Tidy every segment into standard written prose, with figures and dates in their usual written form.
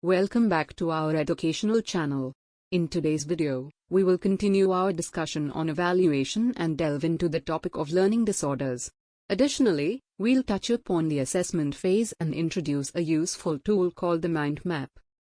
Welcome back to our educational channel. In today's video, we will continue our discussion on evaluation and delve into the topic of learning disorders. Additionally, we'll touch upon the assessment phase and introduce a useful tool called the mind map.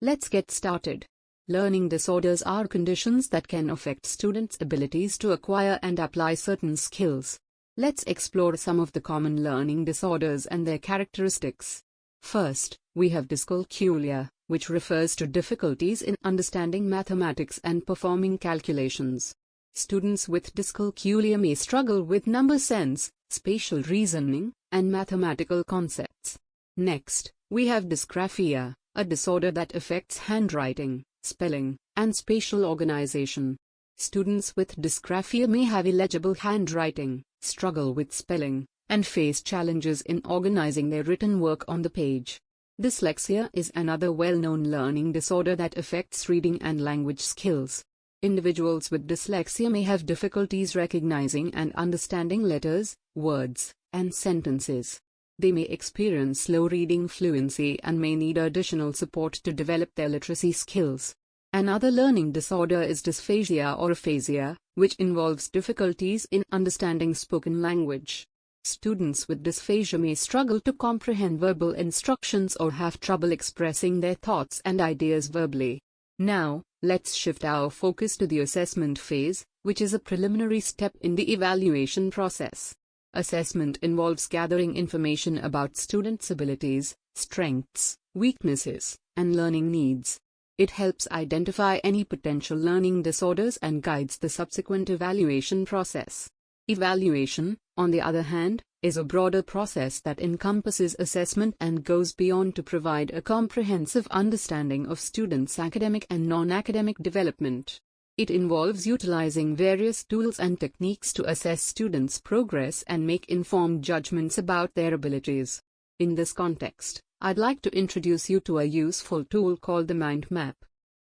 Let's get started. Learning disorders are conditions that can affect students' abilities to acquire and apply certain skills. Let's explore some of the common learning disorders and their characteristics. First, we have dyscalculia, which refers to difficulties in understanding mathematics and performing calculations. Students with dyscalculia may struggle with number sense, spatial reasoning, and mathematical concepts. Next, we have dysgraphia, a disorder that affects handwriting, spelling, and spatial organization. Students with dysgraphia may have illegible handwriting, struggle with spelling, and face challenges in organizing their written work on the page. Dyslexia is another well-known learning disorder that affects reading and language skills. Individuals with dyslexia may have difficulties recognizing and understanding letters, words, and sentences. They may experience slow reading fluency and may need additional support to develop their literacy skills. Another learning disorder is dysphagia or aphasia, which involves difficulties in understanding spoken language. Students with dysphagia may struggle to comprehend verbal instructions or have trouble expressing their thoughts and ideas verbally. Now, let's shift our focus to the assessment phase, which is a preliminary step in the evaluation process. Assessment involves gathering information about students' abilities, strengths, weaknesses, and learning needs. It helps identify any potential learning disorders and guides the subsequent evaluation process. Evaluation, on the other hand, is a broader process that encompasses assessment and goes beyond to provide a comprehensive understanding of students' academic and non-academic development. It involves utilizing various tools and techniques to assess students' progress and make informed judgments about their abilities. In this context, I'd like to introduce you to a useful tool called the mind map.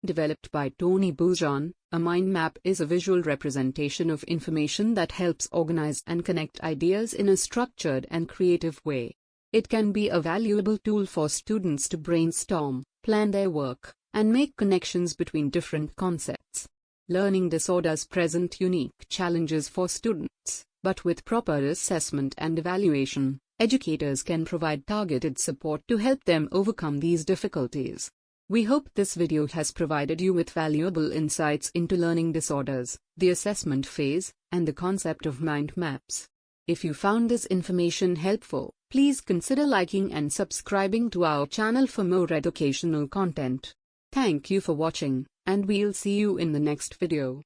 Developed by Tony Buzan, a mind map is a visual representation of information that helps organize and connect ideas in a structured and creative way. It can be a valuable tool for students to brainstorm, plan their work, and make connections between different concepts. Learning disorders present unique challenges for students, but with proper assessment and evaluation, educators can provide targeted support to help them overcome these difficulties. We hope this video has provided you with valuable insights into learning disorders, the assessment phase, and the concept of mind maps. If you found this information helpful, please consider liking and subscribing to our channel for more educational content. Thank you for watching, and we'll see you in the next video.